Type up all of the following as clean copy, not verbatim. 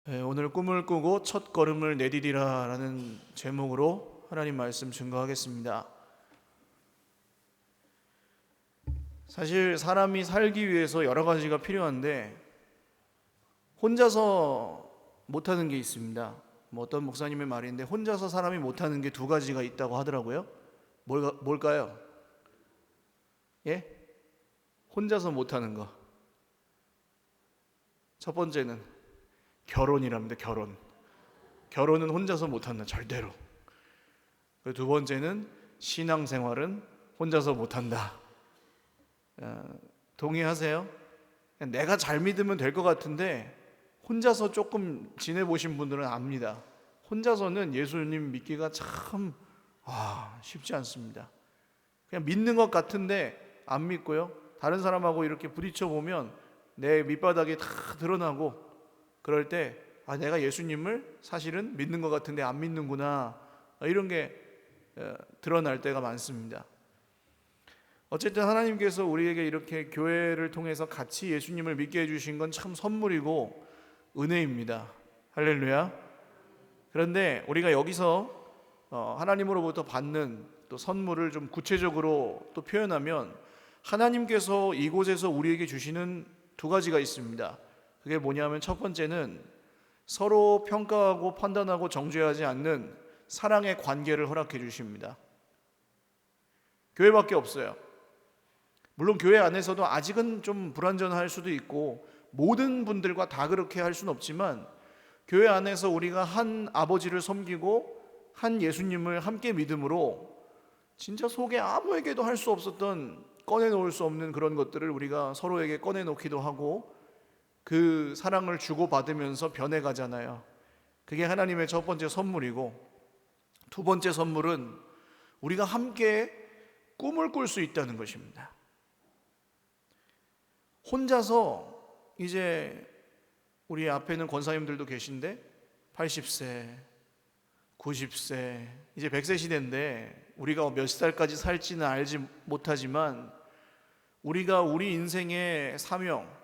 오늘 꿈을 꾸고 첫 걸음을 내디디라 라는 제목으로 하나님 말씀 증거하겠습니다. 사실 사람이 살기 위해서 여러 가지가 필요한데 혼자서 못하는 게 있습니다. 어떤 목사님의 말인데 혼자서 사람이 못하는 게 두 가지가 있다고 하더라고요. 뭘까요? 예? 혼자서 못하는 거. 첫 번째는 결혼이랍니다. 결혼은 혼자서 못한다, 절대로. 두 번째는 신앙생활은 혼자서 못한다. 동의하세요? 내가 잘 믿으면 될 것 같은데 혼자서 조금 지내보신 분들은 압니다. 혼자서는 예수님 믿기가 참 쉽지 않습니다. 그냥 믿는 것 같은데 안 믿고요, 다른 사람하고 이렇게 부딪혀 보면 내 밑바닥이 다 드러나고, 그럴 때 내가 예수님을 사실은 믿는 것 같은데 안 믿는구나, 이런 게 드러날 때가 많습니다. 어쨌든 하나님께서 우리에게 이렇게 교회를 통해서 같이 예수님을 믿게 해주신 건 참 선물이고 은혜입니다. 할렐루야. 그런데 우리가 여기서 하나님으로부터 받는 또 선물을 좀 구체적으로 또 표현하면, 하나님께서 이곳에서 우리에게 주시는 두 가지가 있습니다. 그게 뭐냐면, 첫 번째는 서로 평가하고 판단하고 정죄하지 않는 사랑의 관계를 허락해 주십니다. 교회밖에 없어요. 물론 교회 안에서도 아직은 좀 불완전할 수도 있고 모든 분들과 다 그렇게 할 수는 없지만, 교회 안에서 우리가 한 아버지를 섬기고 한 예수님을 함께 믿음으로 진짜 속에 아무에게도 할 수 없었던, 꺼내놓을 수 없는 그런 것들을 우리가 서로에게 꺼내놓기도 하고 그 사랑을 주고받으면서 변해가잖아요. 그게 하나님의 첫 번째 선물이고, 두 번째 선물은 우리가 함께 꿈을 꿀 수 있다는 것입니다. 혼자서, 이제 우리 앞에는 권사님들도 계신데 80세, 90세, 이제 100세 시대인데 우리가 몇 살까지 살지는 알지 못하지만, 우리가 우리 인생의 사명,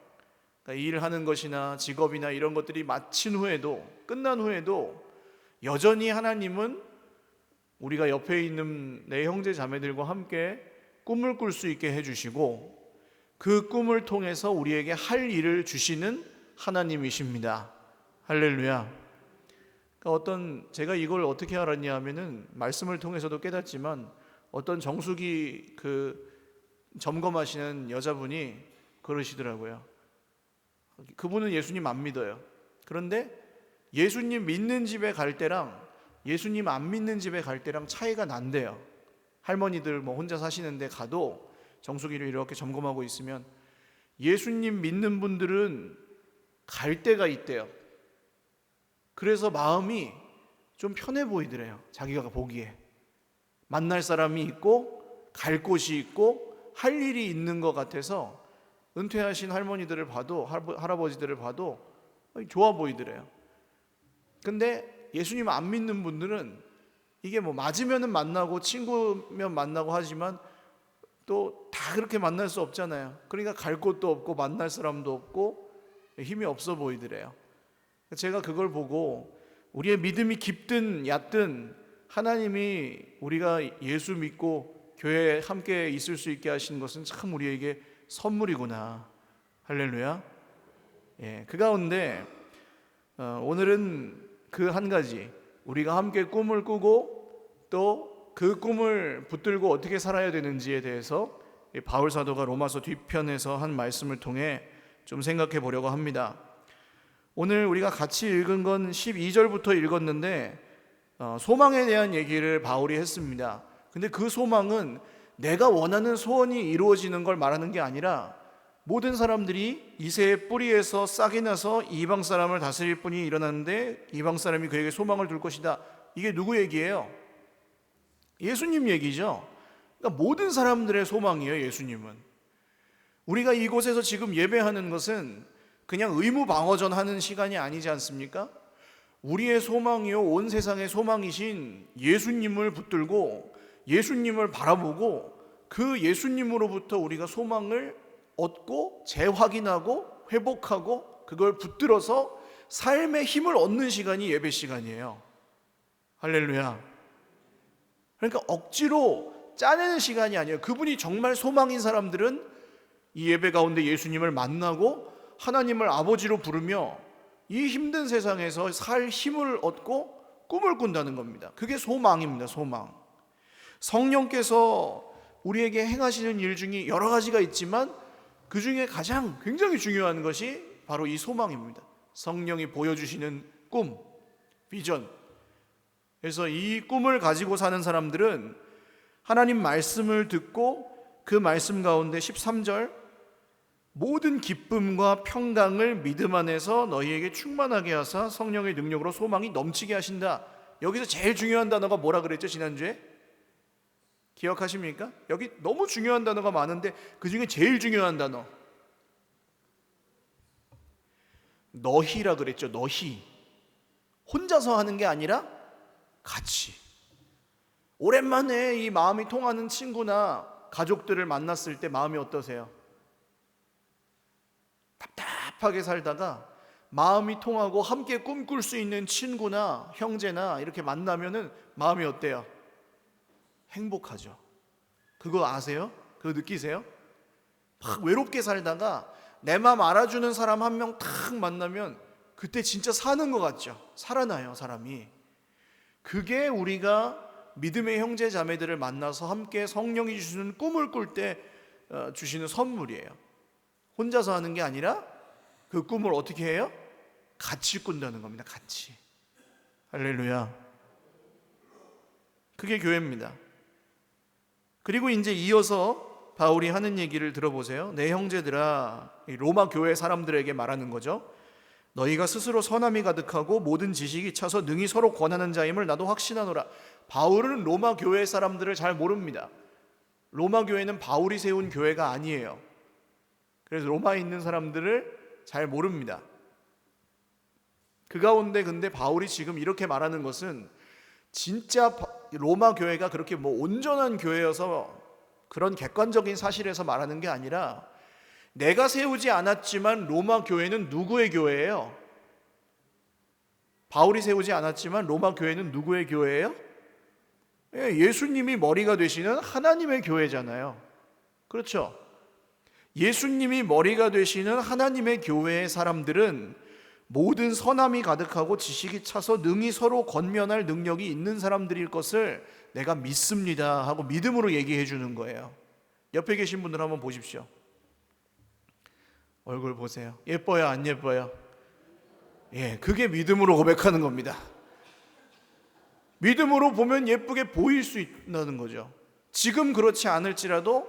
그러니까 일하는 것이나 직업이나 이런 것들이 마친 후에도, 끝난 후에도 여전히 하나님은 우리가 옆에 있는 내 형제 자매들과 함께 꿈을 꿀 수 있게 해주시고, 그 꿈을 통해서 우리에게 할 일을 주시는 하나님이십니다. 할렐루야. 그러니까 제가 이걸 어떻게 알았냐 하면은, 말씀을 통해서도 깨닫지만, 어떤 정수기 점검하시는 여자분이 그러시더라고요. 그분은 예수님 안 믿어요. 그런데 예수님 믿는 집에 갈 때랑 예수님 안 믿는 집에 갈 때랑 차이가 난대요. 할머니들 혼자 사시는데 가도 정수기를 이렇게 점검하고 있으면 예수님 믿는 분들은 갈 때가 있대요. 그래서 마음이 좀 편해 보이더래요. 자기가 보기에 만날 사람이 있고 갈 곳이 있고 할 일이 있는 것 같아서, 은퇴하신 할머니들을 봐도, 할아버지들을 봐도 좋아 보이더래요. 근데 예수님 안 믿는 분들은 이게 맞으면 만나고 친구면 만나고 하지만 또 다 그렇게 만날 수 없잖아요. 그러니까 갈 곳도 없고 만날 사람도 없고 힘이 없어 보이더래요. 제가 그걸 보고, 우리의 믿음이 깊든 얕든 하나님이 우리가 예수 믿고 교회에 함께 있을 수 있게 하신 것은 참 우리에게 선물이구나. 할렐루야. 그 가운데 오늘은 그 한 가지, 우리가 함께 꿈을 꾸고 또 그 꿈을 붙들고 어떻게 살아야 되는지에 대해서 바울 사도가 로마서 뒤편에서 한 말씀을 통해 좀 생각해 보려고 합니다. 오늘 우리가 같이 읽은 건 12절부터 읽었는데 소망에 대한 얘기를 바울이 했습니다. 근데 그 소망은 내가 원하는 소원이 이루어지는 걸 말하는 게 아니라, 모든 사람들이 이새의 뿌리에서 싹이 나서 이방 사람을 다스릴 분이 일어났는데 이방 사람이 그에게 소망을 둘 것이다. 이게 누구 얘기예요? 예수님 얘기죠. 그러니까 모든 사람들의 소망이에요, 예수님은. 우리가 이곳에서 지금 예배하는 것은 그냥 의무방어전 하는 시간이 아니지 않습니까? 우리의 소망이요, 온 세상의 소망이신 예수님을 붙들고 예수님을 바라보고 그 예수님으로부터 우리가 소망을 얻고 재확인하고 회복하고 그걸 붙들어서 삶의 힘을 얻는 시간이 예배 시간이에요. 할렐루야. 그러니까 억지로 짜내는 시간이 아니에요. 그분이 정말 소망인 사람들은 이 예배 가운데 예수님을 만나고 하나님을 아버지로 부르며 이 힘든 세상에서 살 힘을 얻고 꿈을 꾼다는 겁니다. 그게 소망입니다. 소망. 성령께서 우리에게 행하시는 일 중에 여러 가지가 있지만 그 중에 가장 굉장히 중요한 것이 바로 이 소망입니다. 성령이 보여주시는 꿈, 비전. 그래서 이 꿈을 가지고 사는 사람들은 하나님 말씀을 듣고 그 말씀 가운데 13절 모든 기쁨과 평강을 믿음 안에서 너희에게 충만하게 하사 성령의 능력으로 소망이 넘치게 하신다. 여기서 제일 중요한 단어가 뭐라 그랬죠? 지난주에? 기억하십니까? 여기 너무 중요한 단어가 많은데 그 중에 제일 중요한 단어 너희라 그랬죠. 너희. 혼자서 하는 게 아니라 같이. 오랜만에 이 마음이 통하는 친구나 가족들을 만났을 때 마음이 어떠세요? 답답하게 살다가 마음이 통하고 함께 꿈꿀 수 있는 친구나 형제나 이렇게 만나면은 마음이 어때요? 행복하죠. 그거 아세요? 그거 느끼세요? 막 외롭게 살다가 내 마음 알아주는 사람 한 명 탁 만나면 그때 진짜 사는 것 같죠. 살아나요, 사람이. 그게 우리가 믿음의 형제 자매들을 만나서 함께 성령이 주시는 꿈을 꿀 때 주시는 선물이에요. 혼자서 하는 게 아니라 그 꿈을 어떻게 해요? 같이 꾼다는 겁니다. 같이. 할렐루야. 그게 교회입니다. 그리고 이제 이어서 바울이 하는 얘기를 들어보세요. 내 형제들아, 로마 교회 사람들에게 말하는 거죠. 너희가 스스로 선함이 가득하고 모든 지식이 차서 능히 서로 권하는 자임을 나도 확신하노라. 바울은 로마 교회 사람들을 잘 모릅니다. 로마 교회는 바울이 세운 교회가 아니에요. 그래서 로마에 있는 사람들을 잘 모릅니다. 그 가운데 근데 바울이 지금 이렇게 말하는 것은 진짜 로마 교회가 그렇게 뭐 온전한 교회여서 그런 객관적인 사실에서 말하는 게 아니라 내가 세우지 않았지만 로마 교회는 누구의 교회예요? 바울이 세우지 않았지만 로마 교회는 누구의 교회예요? 예수님이 머리가 되시는 하나님의 교회잖아요. 그렇죠? 예수님이 머리가 되시는 하나님의 교회의 사람들은 모든 선함이 가득하고 지식이 차서 능히 서로 권면할 능력이 있는 사람들일 것을 내가 믿습니다 하고 믿음으로 얘기해 주는 거예요. 옆에 계신 분들 한번 보십시오. 얼굴 보세요. 예뻐요, 안 예뻐요? 예, 그게 믿음으로 고백하는 겁니다. 믿음으로 보면 예쁘게 보일 수 있다는 거죠. 지금 그렇지 않을지라도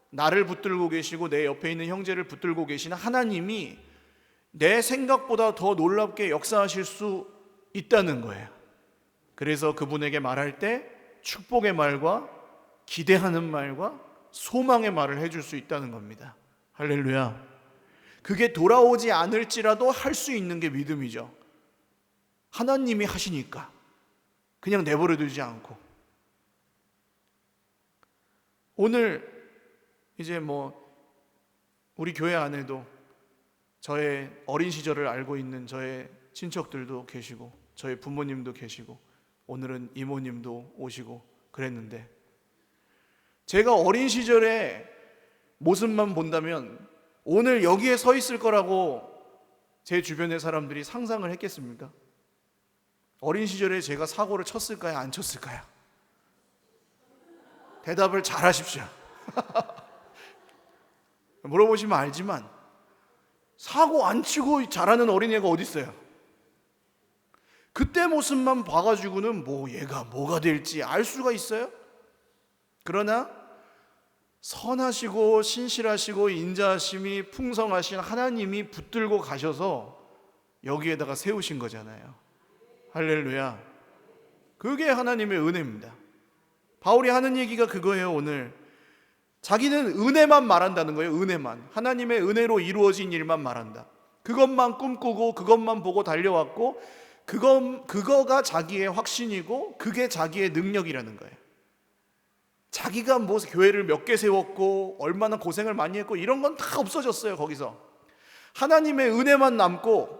나를 붙들고 계시고 내 옆에 있는 형제를 붙들고 계시는 하나님이 내 생각보다 더 놀랍게 역사하실 수 있다는 거예요. 그래서 그분에게 말할 때 축복의 말과 기대하는 말과 소망의 말을 해줄 수 있다는 겁니다. 할렐루야. 그게 돌아오지 않을지라도 할 수 있는 게 믿음이죠. 하나님이 하시니까 그냥 내버려 두지 않고. 오늘 이제 우리 교회 안에도 저의 어린 시절을 알고 있는 저의 친척들도 계시고 저의 부모님도 계시고 오늘은 이모님도 오시고 그랬는데 제가 어린 시절의 모습만 본다면 오늘 여기에 서 있을 거라고 제 주변의 사람들이 상상을 했겠습니까? 어린 시절에 제가 사고를 쳤을까요? 안 쳤을까요? 대답을 잘 하십시오. 물어보시면 알지만 사고 안 치고 자라는 어린애가 어디 있어요? 그때 모습만 봐가지고는 얘가 뭐가 될지 알 수가 있어요? 그러나 선하시고 신실하시고 인자하심이 풍성하신 하나님이 붙들고 가셔서 여기에다가 세우신 거잖아요. 할렐루야. 그게 하나님의 은혜입니다. 바울이 하는 얘기가 그거예요. 오늘 자기는 은혜만 말한다는 거예요. 은혜만. 하나님의 은혜로 이루어진 일만 말한다. 그것만 꿈꾸고 그것만 보고 달려왔고 그거가 자기의 확신이고 그게 자기의 능력이라는 거예요. 자기가 교회를 몇 개 세웠고 얼마나 고생을 많이 했고 이런 건 다 없어졌어요. 거기서 하나님의 은혜만 남고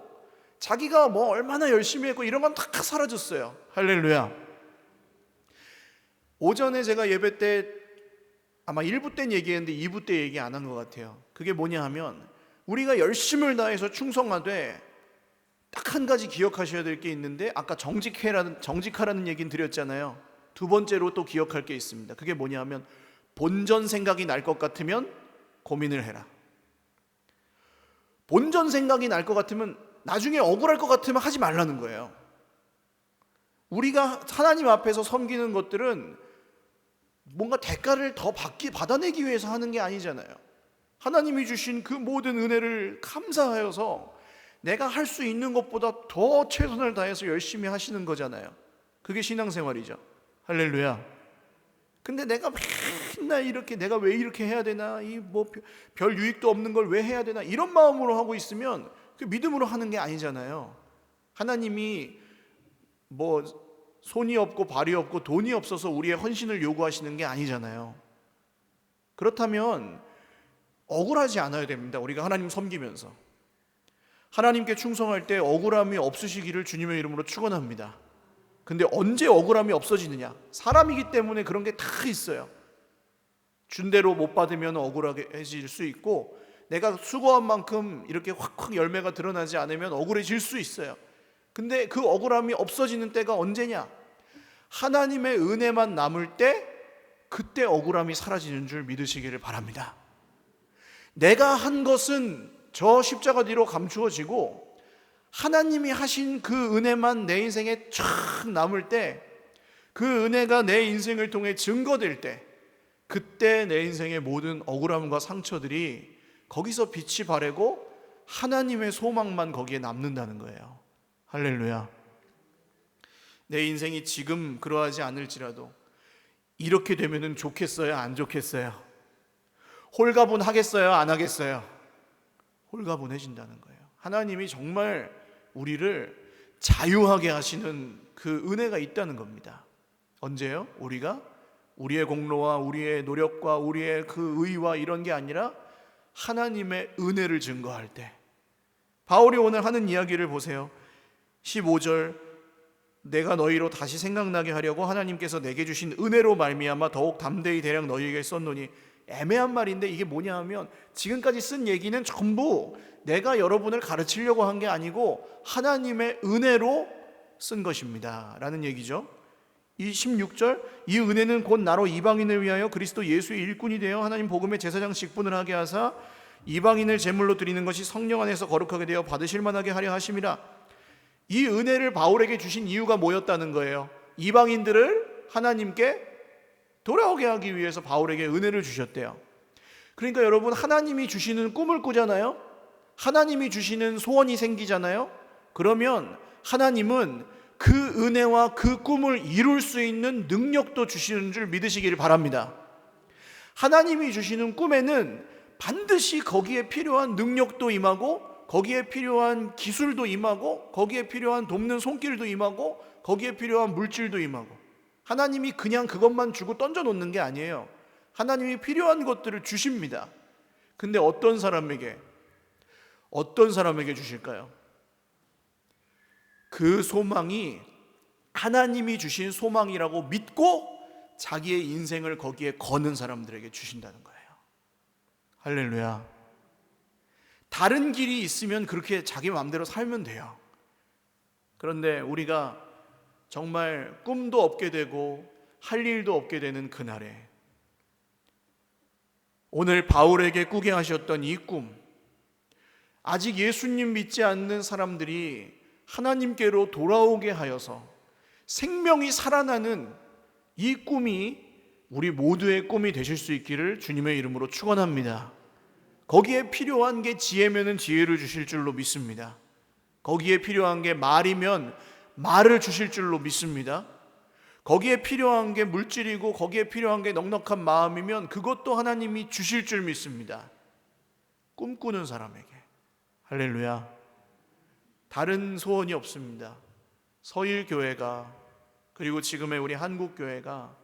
자기가 뭐 얼마나 열심히 했고 이런 건 다 사라졌어요. 할렐루야. 오전에 제가 예배 때 아마 1부 때 얘기했는데 2부 때 얘기 안 한 것 같아요. 그게 뭐냐 하면 우리가 열심을 다해서 충성하되 딱 한 가지 기억하셔야 될 게 있는데, 아까 정직하라는 얘기는 드렸잖아요. 두 번째로 또 기억할 게 있습니다. 그게 뭐냐 하면 본전 생각이 날 것 같으면 고민을 해라. 본전 생각이 날 것 같으면, 나중에 억울할 것 같으면 하지 말라는 거예요. 우리가 하나님 앞에서 섬기는 것들은 뭔가 대가를 더 받아내기 위해서 하는 게 아니잖아요. 하나님이 주신 그 모든 은혜를 감사하여서 내가 할 수 있는 것보다 더 최선을 다해서 열심히 하시는 거잖아요. 그게 신앙생활이죠. 할렐루야. 근데 내가 맨날 이렇게, 내가 왜 이렇게 해야 되나, 이 뭐 별 유익도 없는 걸 왜 해야 되나, 이런 마음으로 하고 있으면 그 믿음으로 하는 게 아니잖아요. 하나님이 뭐 손이 없고 발이 없고 돈이 없어서 우리의 헌신을 요구하시는 게 아니잖아요. 그렇다면 억울하지 않아야 됩니다. 우리가 하나님 섬기면서 하나님께 충성할 때 억울함이 없으시기를 주님의 이름으로 축원합니다. 근데 언제 억울함이 없어지느냐? 사람이기 때문에 그런 게 다 있어요. 준 대로 못 받으면 억울해질 수 있고, 내가 수고한 만큼 이렇게 확확 열매가 드러나지 않으면 억울해질 수 있어요. 근데 그 억울함이 없어지는 때가 언제냐? 하나님의 은혜만 남을 때, 그때 억울함이 사라지는 줄 믿으시기를 바랍니다. 내가 한 것은 저 십자가 뒤로 감추어지고 하나님이 하신 그 은혜만 내 인생에 쫙 남을 때, 그 은혜가 내 인생을 통해 증거될 때, 그때 내 인생의 모든 억울함과 상처들이 거기서 빛이 바래고 하나님의 소망만 거기에 남는다는 거예요. 할렐루야. 내 인생이 지금 그러하지 않을지라도 이렇게 되면은 좋겠어요, 안 좋겠어요? 홀가분 하겠어요, 안 하겠어요? 홀가분해진다는 거예요. 하나님이 정말 우리를 자유하게 하시는 그 은혜가 있다는 겁니다. 언제요? 우리가 우리의 공로와 우리의 노력과 우리의 그 의와 이런 게 아니라 하나님의 은혜를 증거할 때. 바울이 오늘 하는 이야기를 보세요. 15절, 내가 너희로 다시 생각나게 하려고 하나님께서 내게 주신 은혜로 말미암아 더욱 담대히 대략 너희에게 썼노니. 애매한 말인데 이게 뭐냐 하면, 지금까지 쓴 얘기는 전부 내가 여러분을 가르치려고 한 게 아니고 하나님의 은혜로 쓴 것입니다 라는 얘기죠. 이 16절, 이 은혜는 곧 나로 이방인을 위하여 그리스도 예수의 일꾼이 되어 하나님 복음의 제사장 직분을 하게 하사 이방인을 제물로 드리는 것이 성령 안에서 거룩하게 되어 받으실 만하게 하려 하심이라. 이 은혜를 바울에게 주신 이유가 뭐였다는 거예요? 이방인들을 하나님께 돌아오게 하기 위해서 바울에게 은혜를 주셨대요. 그러니까 여러분, 하나님이 주시는 꿈을 꾸잖아요. 하나님이 주시는 소원이 생기잖아요. 그러면 하나님은 그 은혜와 그 꿈을 이룰 수 있는 능력도 주시는 줄 믿으시기를 바랍니다. 하나님이 주시는 꿈에는 반드시 거기에 필요한 능력도 임하고, 거기에 필요한 기술도 임하고, 거기에 필요한 돕는 손길도 임하고, 거기에 필요한 물질도 임하고. 하나님이 그냥 그것만 주고 던져 놓는 게 아니에요. 하나님이 필요한 것들을 주십니다. 근데 어떤 사람에게 주실까요? 그 소망이 하나님이 주신 소망이라고 믿고 자기의 인생을 거기에 거는 사람들에게 주신다는 거예요. 할렐루야. 다른 길이 있으면 그렇게 자기 마음대로 살면 돼요. 그런데 우리가 정말 꿈도 없게 되고 할 일도 없게 되는 그날에, 오늘 바울에게 꾸게 하셨던 이 꿈, 아직 예수님 믿지 않는 사람들이 하나님께로 돌아오게 하여서 생명이 살아나는 이 꿈이 우리 모두의 꿈이 되실 수 있기를 주님의 이름으로 축원합니다. 거기에 필요한 게 지혜면은 지혜를 주실 줄로 믿습니다. 거기에 필요한 게 말이면 말을 주실 줄로 믿습니다. 거기에 필요한 게 물질이고 거기에 필요한 게 넉넉한 마음이면 그것도 하나님이 주실 줄 믿습니다. 꿈꾸는 사람에게. 할렐루야. 다른 소원이 없습니다. 서일교회가, 그리고 지금의 우리 한국교회가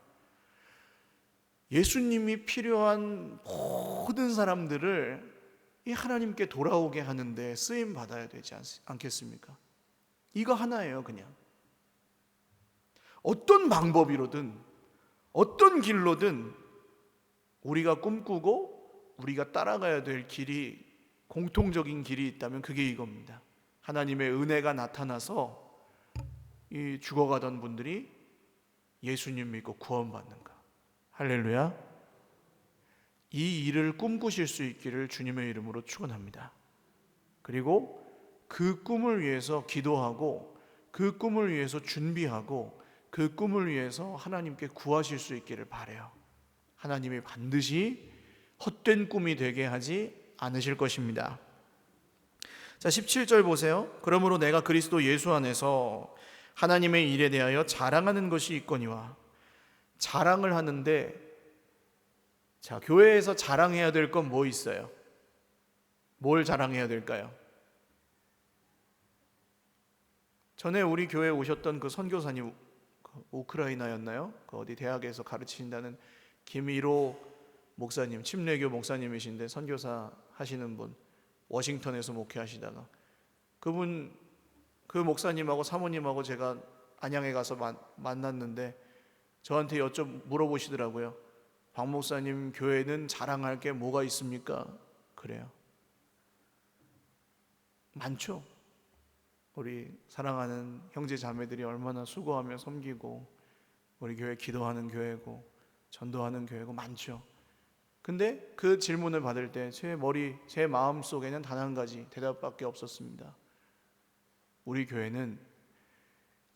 예수님이 필요한 모든 사람들을 이 하나님께 돌아오게 하는데 쓰임 받아야 되지 않겠습니까? 이거 하나예요. 그냥 어떤 방법이로든 어떤 길로든 우리가 꿈꾸고 우리가 따라가야 될 길이, 공통적인 길이 있다면 그게 이겁니다. 하나님의 은혜가 나타나서 이 죽어가던 분들이 예수님 믿고 구원받는가. 할렐루야. 이 일을 꿈꾸실 수 있기를 주님의 이름으로 축원합니다. 그리고 그 꿈을 위해서 기도하고 그 꿈을 위해서 준비하고 그 꿈을 위해서 하나님께 구하실 수 있기를 바라요. 하나님이 반드시 헛된 꿈이 되게 하지 않으실 것입니다. 자, 17절 보세요. 그러므로 내가 그리스도 예수 안에서 하나님의 일에 대하여 자랑하는 것이 있거니와. 자랑을 하는데, 자, 교회에서 자랑해야 될 건 뭐 있어요? 뭘 자랑해야 될까요? 전에 우리 교회에 오셨던 그 선교사님, 우크라이나였나요? 그 어디 대학에서 가르치신다는 김일호 목사님, 침례교 목사님이신데 선교사 하시는 분, 워싱턴에서 목회하시다가 그분, 그 목사님하고 사모님하고 제가 안양에 가서 만났는데 저한테 물어보시더라고요. 박 목사님 교회는 자랑할 게 뭐가 있습니까? 그래요. 많죠. 우리 사랑하는 형제 자매들이 얼마나 수고하며 섬기고 우리 교회 기도하는 교회고 전도하는 교회고 많죠. 근데 그 질문을 받을 때 제 마음 속에는 단 한 가지 대답밖에 없었습니다. 우리 교회는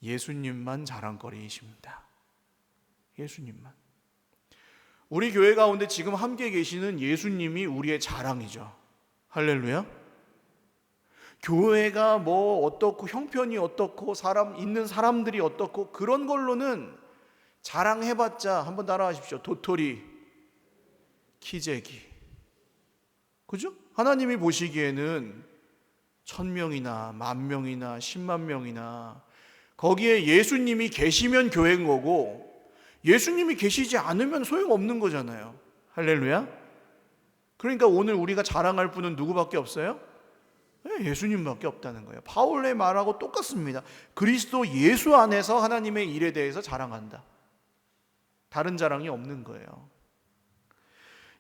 예수님만 자랑거리이십니다. 예수님만. 우리 교회 가운데 지금 함께 계시는 예수님이 우리의 자랑이죠. 할렐루야. 교회가 뭐 어떻고 형편이 어떻고 있는 사람들이 어떻고 그런 걸로는 자랑해봤자, 한번 따라하십시오. 도토리 키재기. 그죠? 하나님이 보시기에는 1000명이나 10,000명이나 10만 명이나 거기에 예수님이 계시면 교회인 거고 예수님이 계시지 않으면 소용없는 거잖아요. 할렐루야. 그러니까 오늘 우리가 자랑할 분은 누구밖에 없어요? 예수님밖에 없다는 거예요. 바울의 말하고 똑같습니다. 그리스도 예수 안에서 하나님의 일에 대해서 자랑한다. 다른 자랑이 없는 거예요.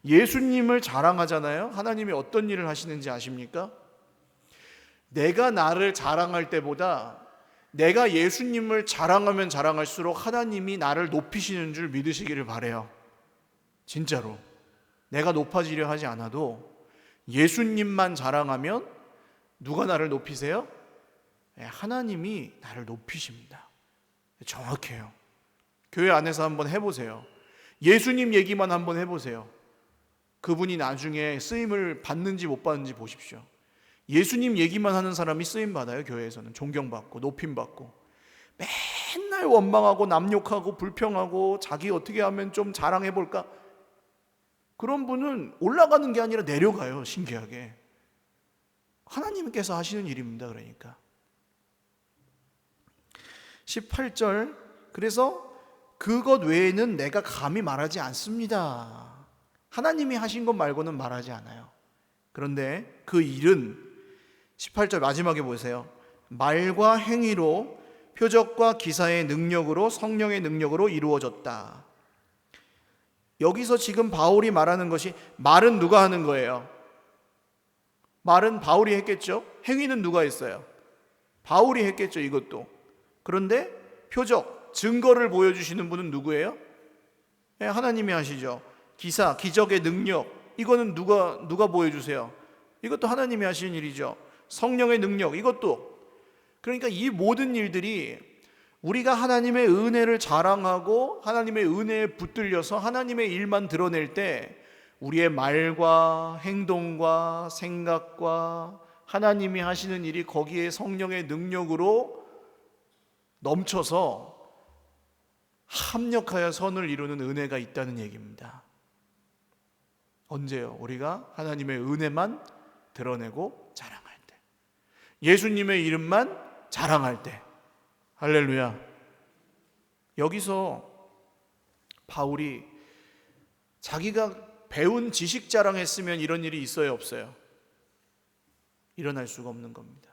예수님을 자랑하잖아요. 하나님이 어떤 일을 하시는지 아십니까? 내가 나를 자랑할 때보다 내가 예수님을 자랑하면 자랑할수록 하나님이 나를 높이시는 줄 믿으시기를 바라요. 진짜로. 내가 높아지려 하지 않아도 예수님만 자랑하면 누가 나를 높이세요? 하나님이 나를 높이십니다. 정확해요. 교회 안에서 한번 해보세요. 예수님 얘기만 한번 해보세요. 그분이 나중에 쓰임을 받는지 못 받는지 보십시오. 예수님 얘기만 하는 사람이 쓰임 받아요. 교회에서는 존경받고 높임받고. 맨날 원망하고 남욕하고 불평하고 자기 어떻게 하면 좀 자랑해볼까? 그런 분은 올라가는 게 아니라 내려가요. 신기하게. 하나님께서 하시는 일입니다. 그러니까 18절, 그래서 그것 외에는 내가 감히 말하지 않습니다. 하나님이 하신 것 말고는 말하지 않아요. 그런데 그 일은 18절 마지막에 보세요. 말과 행위로, 표적과 기사의 능력으로, 성령의 능력으로 이루어졌다. 여기서 지금 바울이 말하는 것이, 말은 누가 하는 거예요? 말은 바울이 했겠죠. 행위는 누가 했어요? 바울이 했겠죠. 이것도. 그런데 표적, 증거를 보여주시는 분은 누구예요? 하나님이 하시죠. 기사, 기적의 능력, 이거는 누가 보여주세요? 이것도 하나님이 하시는 일이죠. 성령의 능력, 이것도. 그러니까 이 모든 일들이 우리가 하나님의 은혜를 자랑하고 하나님의 은혜에 붙들려서 하나님의 일만 드러낼 때 우리의 말과 행동과 생각과 하나님이 하시는 일이 거기에 성령의 능력으로 넘쳐서 합력하여 선을 이루는 은혜가 있다는 얘기입니다. 언제요? 우리가 하나님의 은혜만 드러내고 자랑할 때, 예수님의 이름만 자랑할 때. 할렐루야. 여기서 바울이 자기가 배운 지식 자랑했으면 이런 일이 있어요, 없어요? 일어날 수가 없는 겁니다.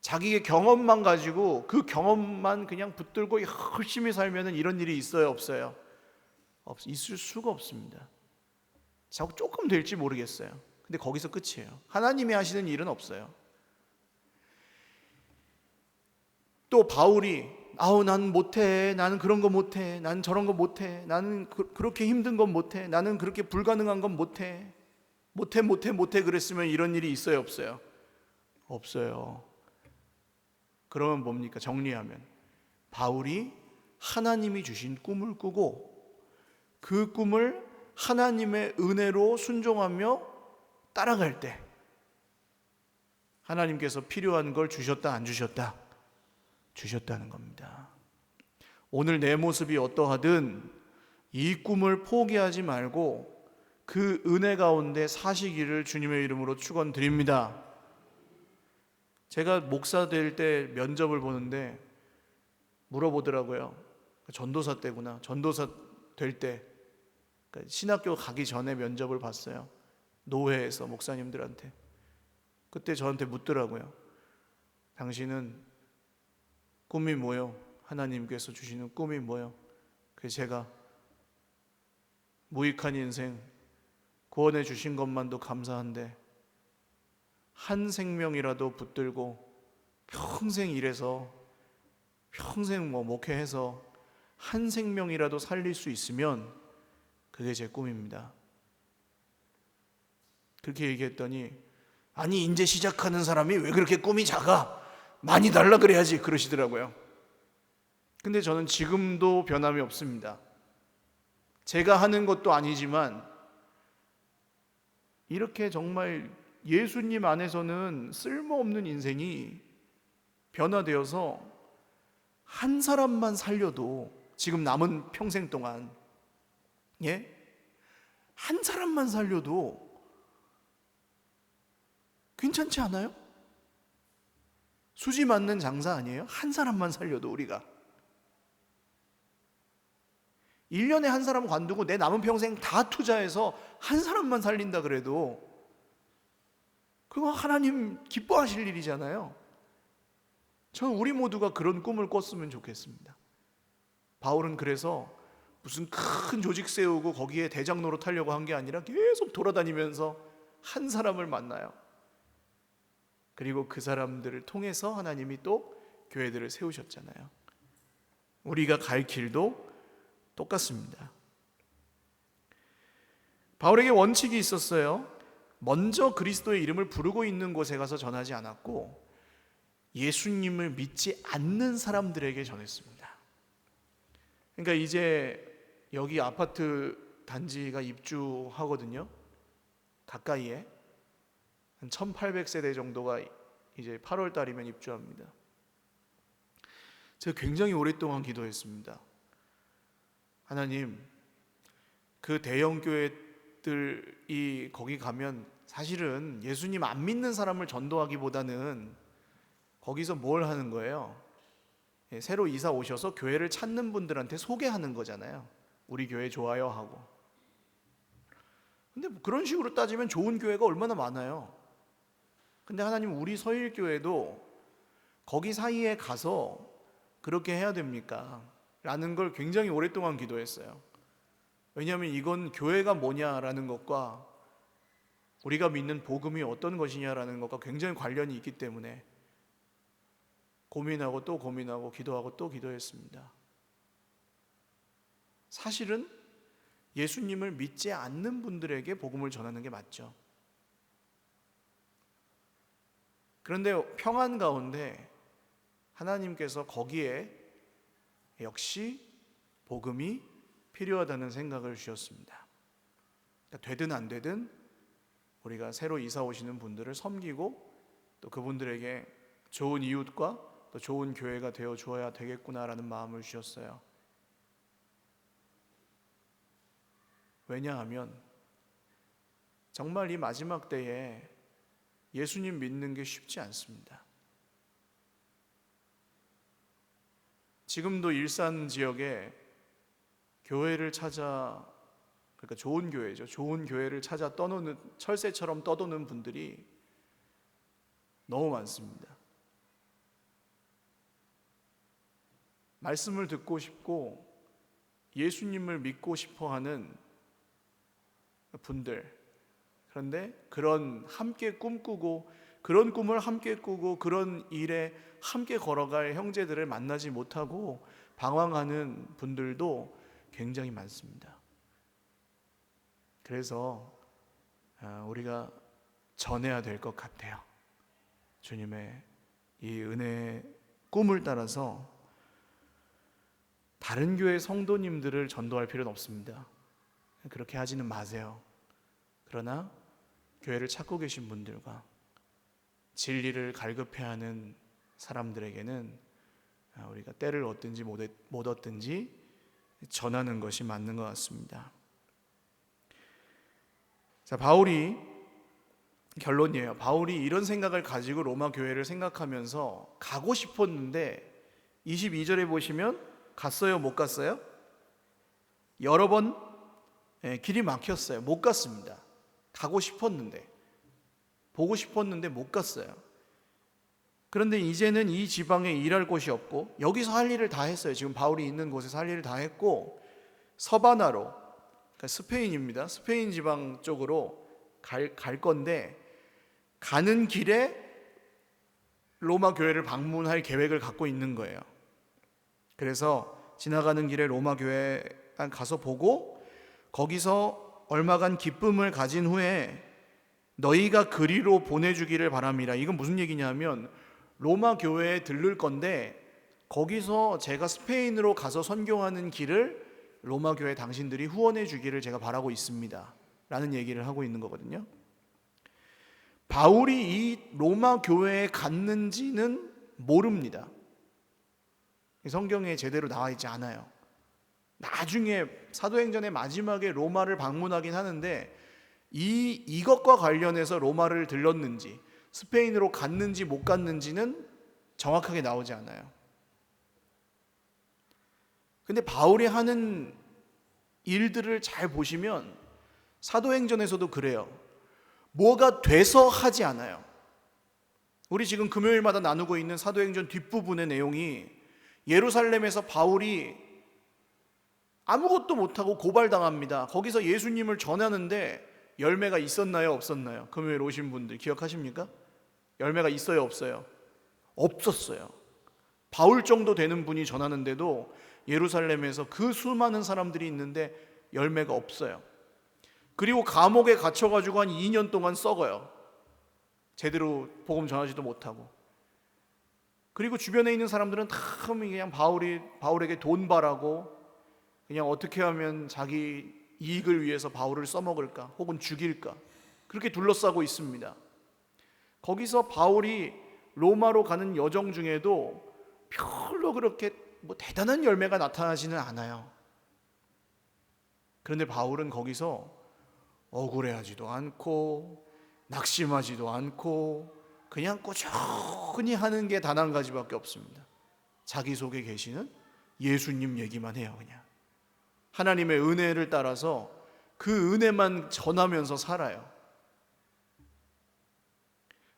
자기의 경험만 가지고 그 경험만 그냥 붙들고 열심히 살면 이런 일이 있어요, 없어요? 있을 수가 없습니다. 자꾸 조금 될지 모르겠어요. 근데 거기서 끝이에요. 하나님이 하시는 일은 없어요. 또 바울이 난 못해, 나는 그런 거 못해, 나는 저런 거 못해, 나는 그렇게 힘든 건 못해, 나는 그렇게 불가능한 건 못해, 못해 그랬으면 이런 일이 있어요, 없어요? 없어요. 그러면 뭡니까? 정리하면 바울이 하나님이 주신 꿈을 꾸고 그 꿈을 하나님의 은혜로 순종하며 따라갈 때 하나님께서 필요한 걸 주셨다, 안 주셨다? 주셨다는 겁니다. 오늘 내 모습이 어떠하든 이 꿈을 포기하지 말고 그 은혜 가운데 사시기를 주님의 이름으로 축원드립니다. 제가 목사 될 때 면접을 보는데 물어보더라고요. 전도사 때구나. 전도사 될 때 신학교 가기 전에 면접을 봤어요. 노회에서 목사님들한테. 그때 저한테 묻더라고요. 당신은 꿈이 뭐요? 하나님께서 주시는 꿈이 뭐요? 그래서 제가 무익한 인생 구원해 주신 것만도 감사한데 한 생명이라도 붙들고 평생 일해서 평생 목회해서 한 생명이라도 살릴 수 있으면 그게 제 꿈입니다. 그렇게 얘기했더니 아니 이제 시작하는 사람이 왜 그렇게 꿈이 작아? 많이 달라 그래야지 그러시더라고요. 근데 저는 지금도 변함이 없습니다. 제가 하는 것도 아니지만 이렇게 정말 예수님 안에서는 쓸모없는 인생이 변화되어서 한 사람만 살려도 지금 남은 평생 동안 한 사람만 살려도 괜찮지 않아요? 수지 맞는 장사 아니에요? 한 사람만 살려도 우리가 1년에 한 사람 관두고 내 남은 평생 다 투자해서 한 사람만 살린다 그래도 그거 하나님 기뻐하실 일이잖아요. 저는 우리 모두가 그런 꿈을 꿨으면 좋겠습니다. 바울은 그래서 무슨 큰 조직 세우고 거기에 대장 노릇하려고 한 게 아니라 계속 돌아다니면서 한 사람을 만나요. 그리고 그 사람들을 통해서 하나님이 또 교회들을 세우셨잖아요. 우리가 갈 길도 똑같습니다. 바울에게 원칙이 있었어요. 먼저 그리스도의 이름을 부르고 있는 곳에 가서 전하지 않았고 예수님을 믿지 않는 사람들에게 전했습니다. 그러니까 이제 여기 아파트 단지가 입주하거든요. 가까이에 한 1800세대 정도가 이제 8월 달이면 입주합니다. 제가 굉장히 오랫동안 기도했습니다. 하나님, 그 대형 교회들이 거기 가면 사실은 예수님 안 믿는 사람을 전도하기보다는 거기서 뭘 하는 거예요? 새로 이사 오셔서 교회를 찾는 분들한테 소개하는 거잖아요. 우리 교회 좋아요 하고. 근데 그런 식으로 따지면 좋은 교회가 얼마나 많아요. 근데 하나님, 우리 서일교회도 거기 사이에 가서 그렇게 해야 됩니까? 라는 걸 굉장히 오랫동안 기도했어요. 왜냐하면 이건 교회가 뭐냐라는 것과 우리가 믿는 복음이 어떤 것이냐라는 것과 굉장히 관련이 있기 때문에 고민하고 또 고민하고 기도하고 또 기도했습니다. 사실은 예수님을 믿지 않는 분들에게 복음을 전하는 게 맞죠. 그런데 평안 가운데 하나님께서 거기에 역시 복음이 필요하다는 생각을 주셨습니다. 그러니까 되든 안 되든 우리가 새로 이사 오시는 분들을 섬기고 또 그분들에게 좋은 이웃과 또 좋은 교회가 되어 주어야 되겠구나라는 마음을 주셨어요. 왜냐하면 정말 이 마지막 때에 예수님 믿는 게 쉽지 않습니다. 지금도 일산 지역에 교회를 찾아, 그러니까 좋은 교회죠. 좋은 교회를 찾아 떠도는, 철새처럼 떠도는 분들이 너무 많습니다. 말씀을 듣고 싶고 예수님을 믿고 싶어 하는 분들, 그런데 그런 함께 꿈꾸고 그런 꿈을 함께 꾸고 그런 일에 함께 걸어갈 형제들을 만나지 못하고 방황하는 분들도 굉장히 많습니다. 그래서 우리가 전해야 될 것 같아요. 주님의 이 은혜의 꿈을 따라서 다른 교회 성도님들을 전도할 필요는 없습니다. 그렇게 하지는 마세요. 그러나 교회를 찾고 계신 분들과 진리를 갈급해하는 사람들에게는 우리가 때를 얻든지 못 얻든지 전하는 것이 맞는 것 같습니다. 자, 바울이 결론이에요. 바울이 이런 생각을 가지고 로마 교회를 생각하면서 가고 싶었는데 22절에 보시면 갔어요? 못 갔어요? 여러 번 길이 막혔어요. 못 갔습니다. 가고 싶었는데, 보고 싶었는데 못 갔어요. 그런데 이제는 이 지방에 일할 곳이 없고 여기서 할 일을 다 했어요. 지금 바울이 있는 곳에서 할 일을 다 했고 서바나로, 그러니까 스페인입니다. 스페인 지방 쪽으로 갈 건데 가는 길에 로마 교회를 방문할 계획을 갖고 있는 거예요. 그래서 지나가는 길에 로마 교회에 가서 보고 거기서 얼마간 기쁨을 가진 후에 너희가 그리로 보내주기를 바랍니다. 이건 무슨 얘기냐면 로마 교회에 들를 건데 거기서 제가 스페인으로 가서 선교하는 길을 로마 교회 당신들이 후원해 주기를 제가 바라고 있습니다 라는 얘기를 하고 있는 거거든요. 바울이 이 로마 교회에 갔는지는 모릅니다. 성경에 제대로 나와 있지 않아요. 나중에 사도행전의 마지막에 로마를 방문하긴 하는데 이것과 관련해서 로마를 들렀는지 스페인으로 갔는지 못 갔는지는 정확하게 나오지 않아요. 근데 바울이 하는 일들을 잘 보시면 사도행전에서도 그래요. 뭐가 돼서 하지 않아요. 우리 지금 금요일마다 나누고 있는 사도행전 뒷부분의 내용이 예루살렘에서 바울이 아무것도 못하고 고발당합니다. 거기서 예수님을 전하는데 열매가 있었나요? 없었나요? 금요일 오신 분들 기억하십니까? 열매가 있어요? 없어요? 없었어요. 바울 정도 되는 분이 전하는데도 예루살렘에서 그 수많은 사람들이 있는데 열매가 없어요. 그리고 감옥에 갇혀가지고 한 2년 동안 썩어요. 제대로 복음 전하지도 못하고. 그리고 주변에 있는 사람들은 다 그냥 바울에게 돈 바라고 그냥 어떻게 하면 자기 이익을 위해서 바울을 써먹을까 혹은 죽일까 그렇게 둘러싸고 있습니다. 거기서 바울이 로마로 가는 여정 중에도 별로 그렇게 대단한 열매가 나타나지는 않아요. 그런데 바울은 거기서 억울해하지도 않고 낙심하지도 않고 그냥 꾸준히 하는 게 단 한 가지밖에 없습니다. 자기 속에 계시는 예수님 얘기만 해요. 그냥 하나님의 은혜를 따라서 그 은혜만 전하면서 살아요.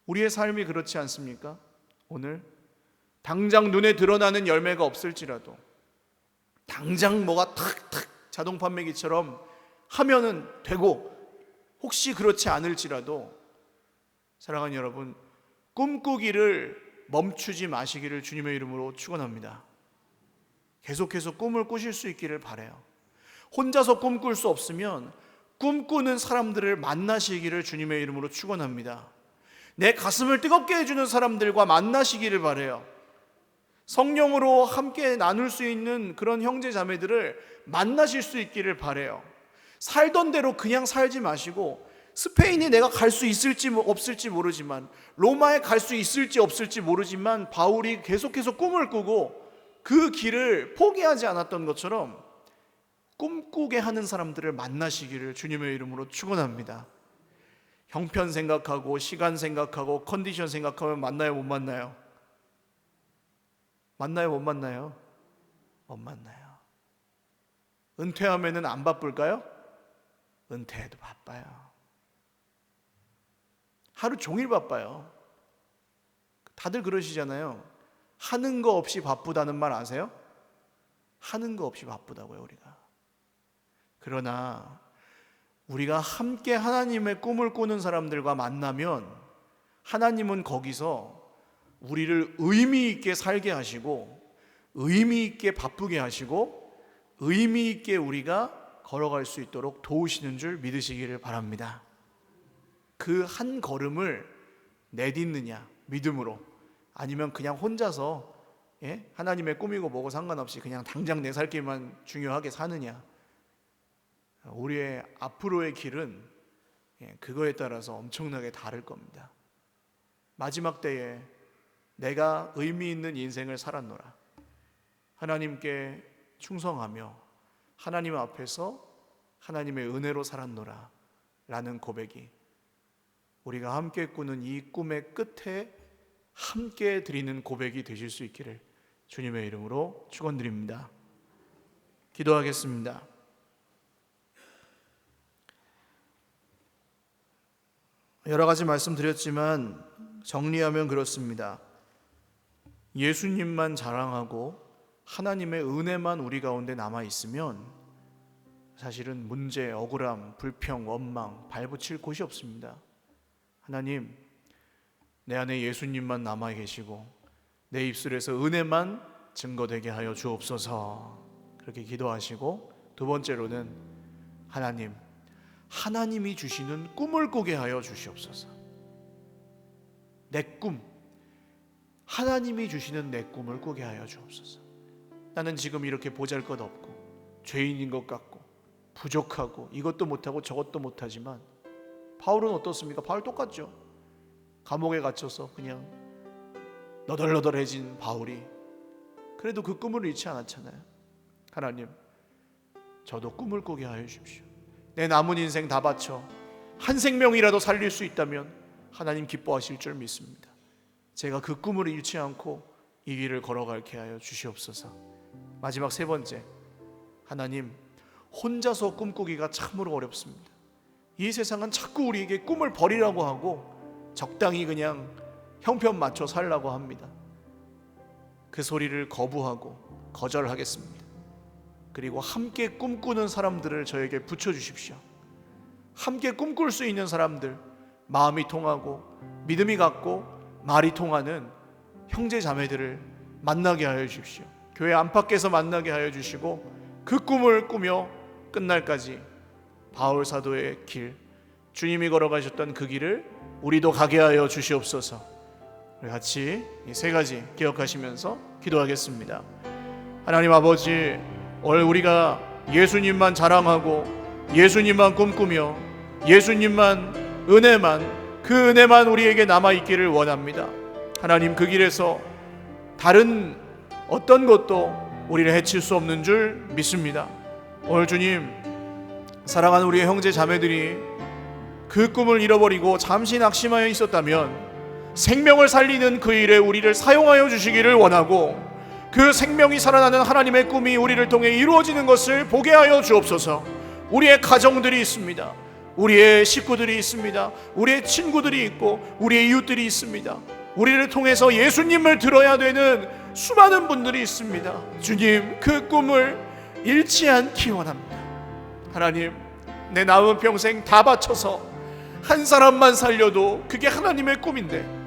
우리의 삶이 그렇지 않습니까? 오늘 당장 눈에 드러나는 열매가 없을지라도 당장 뭐가 탁탁 자동 판매기처럼 하면은 되고 혹시 그렇지 않을지라도 사랑하는 여러분, 꿈꾸기를 멈추지 마시기를 주님의 이름으로 축원합니다. 계속해서 꿈을 꾸실 수 있기를 바라요. 혼자서 꿈꿀 수 없으면 꿈꾸는 사람들을 만나시기를 주님의 이름으로 축원합니다. 내 가슴을 뜨겁게 해주는 사람들과 만나시기를 바라요. 성령으로 함께 나눌 수 있는 그런 형제 자매들을 만나실 수 있기를 바라요. 살던 대로 그냥 살지 마시고 스페인에 내가 갈 수 있을지 없을지 모르지만 로마에 갈 수 있을지 없을지 모르지만 바울이 계속해서 꿈을 꾸고 그 길을 포기하지 않았던 것처럼 꿈꾸게 하는 사람들을 만나시기를 주님의 이름으로 축원합니다. 형편 생각하고 시간 생각하고 컨디션 생각하면 만나요 못 만나요? 만나요 못 만나요? 못 만나요. 은퇴하면은 안 바쁠까요? 은퇴해도 바빠요. 하루 종일 바빠요. 다들 그러시잖아요. 하는 거 없이 바쁘다는 말 아세요? 하는 거 없이 바쁘다고요, 우리가. 그러나 우리가 함께 하나님의 꿈을 꾸는 사람들과 만나면 하나님은 거기서 우리를 의미 있게 살게 하시고, 의미 있게 바쁘게 하시고, 의미 있게 우리가 걸어갈 수 있도록 도우시는 줄 믿으시기를 바랍니다. 그 한 걸음을 내딛느냐, 믿음으로, 아니면 그냥 혼자서 하나님의 꿈이고 뭐고 상관없이 그냥 당장 내 살 길만 중요하게 사느냐, 우리의 앞으로의 길은 그거에 따라서 엄청나게 다를 겁니다. 마지막 때에 내가 의미 있는 인생을 살았노라, 하나님께 충성하며 하나님 앞에서 하나님의 은혜로 살았노라 라는 고백이 우리가 함께 꾸는 이 꿈의 끝에 함께 드리는 고백이 되실 수 있기를 주님의 이름으로 축원드립니다. 기도하겠습니다. 여러 가지 말씀드렸지만 정리하면 그렇습니다. 예수님만 자랑하고 하나님의 은혜만 우리 가운데 남아있으면 사실은 문제, 억울함, 불평, 원망 발붙일 곳이 없습니다. 하나님, 내 안에 예수님만 남아 계시고 내 입술에서 은혜만 증거되게 하여 주옵소서, 그렇게 기도하시고, 두 번째로는 하나님이 주시는 꿈을 꾸게 하여 주시옵소서. 내 꿈, 하나님이 주시는 내 꿈을 꾸게 하여 주옵소서. 나는 지금 이렇게 보잘것없고 죄인인 것 같고 부족하고 이것도 못하고 저것도 못하지만, 바울은 어떻습니까? 바울 똑같죠. 감옥에 갇혀서 그냥 너덜너덜해진 바울이 그래도 그 꿈을 잃지 않았잖아요. 하나님, 저도 꿈을 꾸게 하여 주십시오. 내 남은 인생 다 바쳐 한 생명이라도 살릴 수 있다면 하나님 기뻐하실 줄 믿습니다. 제가 그 꿈을 잃지 않고 이 길을 걸어가게 하여 주시옵소서. 마지막 세 번째, 하나님, 혼자서 꿈꾸기가 참으로 어렵습니다. 이 세상은 자꾸 우리에게 꿈을 버리라고 하고 적당히 그냥 형편 맞춰 살라고 합니다. 그 소리를 거부하고 거절하겠습니다. 그리고 함께 꿈꾸는 사람들을 저에게 붙여주십시오. 함께 꿈꿀 수 있는 사람들, 마음이 통하고 믿음이 같고 말이 통하는 형제 자매들을 만나게 하여 주십시오. 교회 안팎에서 만나게 하여 주시고 그 꿈을 꾸며 끝날까지 바울 사도의 길, 주님이 걸어가셨던 그 길을 우리도 가게 하여 주시옵소서. 우리 같이 이 세 가지 기억하시면서 기도하겠습니다. 하나님 아버지, 오늘 우리가 예수님만 자랑하고 예수님만 꿈꾸며 예수님만 은혜만, 그 은혜만 우리에게 남아있기를 원합니다. 하나님, 그 길에서 다른 어떤 것도 우리를 해칠 수 없는 줄 믿습니다. 오늘 주님, 사랑하는 우리의 형제 자매들이 그 꿈을 잃어버리고 잠시 낙심하여 있었다면 생명을 살리는 그 일에 우리를 사용하여 주시기를 원하고, 그 생명이 살아나는 하나님의 꿈이 우리를 통해 이루어지는 것을 보게 하여 주옵소서. 우리의 가정들이 있습니다. 우리의 식구들이 있습니다. 우리의 친구들이 있고 우리의 이웃들이 있습니다. 우리를 통해서 예수님을 들어야 되는 수많은 분들이 있습니다. 주님, 그 꿈을 잃지 않기 원합니다. 하나님, 내 남은 평생 다 바쳐서 한 사람만 살려도 그게 하나님의 꿈인데,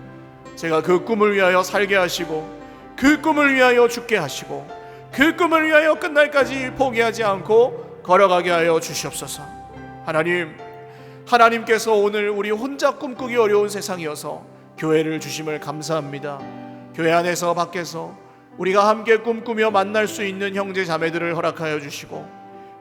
제가 그 꿈을 위하여 살게 하시고 그 꿈을 위하여 죽게 하시고 그 꿈을 위하여 끝날까지 포기하지 않고 걸어가게 하여 주시옵소서. 하나님, 하나님께서 오늘 우리 혼자 꿈꾸기 어려운 세상이어서 교회를 주심을 감사합니다. 교회 안에서 밖에서 우리가 함께 꿈꾸며 만날 수 있는 형제 자매들을 허락하여 주시고,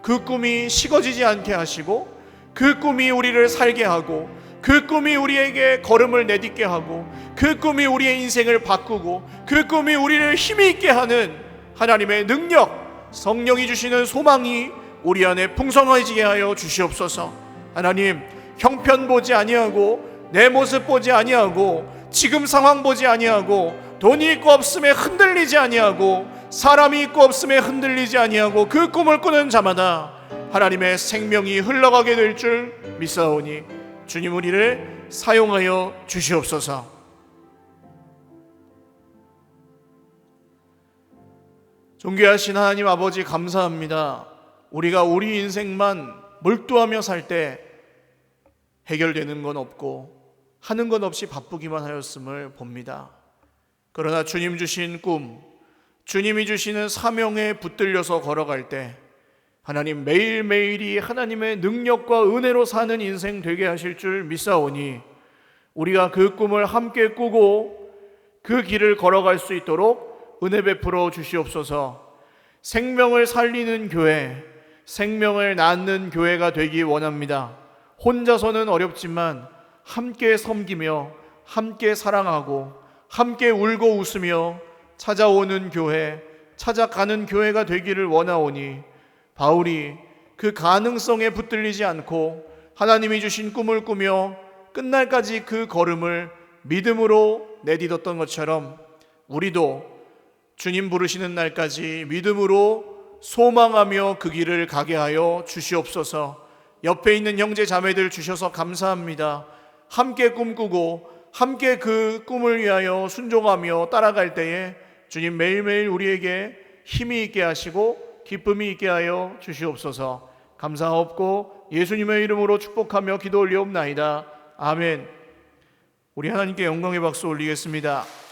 그 꿈이 식어지지 않게 하시고 그 꿈이 우리를 살게 하고 그 꿈이 우리에게 걸음을 내딛게 하고 그 꿈이 우리의 인생을 바꾸고 그 꿈이 우리를 힘이 있게 하는 하나님의 능력, 성령이 주시는 소망이 우리 안에 풍성해지게 하여 주시옵소서. 하나님, 형편 보지 아니하고 내 모습 보지 아니하고 지금 상황 보지 아니하고 돈이 있고 없음에 흔들리지 아니하고 사람이 있고 없음에 흔들리지 아니하고 그 꿈을 꾸는 자마다 하나님의 생명이 흘러가게 될 줄 믿사오니 주님, 우리를 사용하여 주시옵소서. 존귀하신 하나님 아버지, 감사합니다. 우리가 우리 인생만 몰두하며 살 때 해결되는 건 없고 하는 건 없이 바쁘기만 하였음을 봅니다. 그러나 주님 주신 꿈, 주님이 주시는 사명에 붙들려서 걸어갈 때 하나님 매일매일이 하나님의 능력과 은혜로 사는 인생 되게 하실 줄 믿사오니 우리가 그 꿈을 함께 꾸고 그 길을 걸어갈 수 있도록 은혜 베풀어 주시옵소서. 생명을 살리는 교회, 생명을 낳는 교회가 되기 원합니다. 혼자서는 어렵지만 함께 섬기며 함께 사랑하고 함께 울고 웃으며 찾아오는 교회, 찾아가는 교회가 되기를 원하오니 바울이 그 가능성에 붙들리지 않고 하나님이 주신 꿈을 꾸며 끝날까지 그 걸음을 믿음으로 내딛었던 것처럼 우리도 주님 부르시는 날까지 믿음으로 소망하며 그 길을 가게 하여 주시옵소서. 옆에 있는 형제 자매들 주셔서 감사합니다. 함께 꿈꾸고 함께 그 꿈을 위하여 순종하며 따라갈 때에 주님 매일매일 우리에게 힘이 있게 하시고 기쁨이 있게 하여 주시옵소서. 감사하옵고 예수님의 이름으로 축복하며 기도 올리옵나이다. 아멘. 우리 하나님께 영광의 박수 올리겠습니다.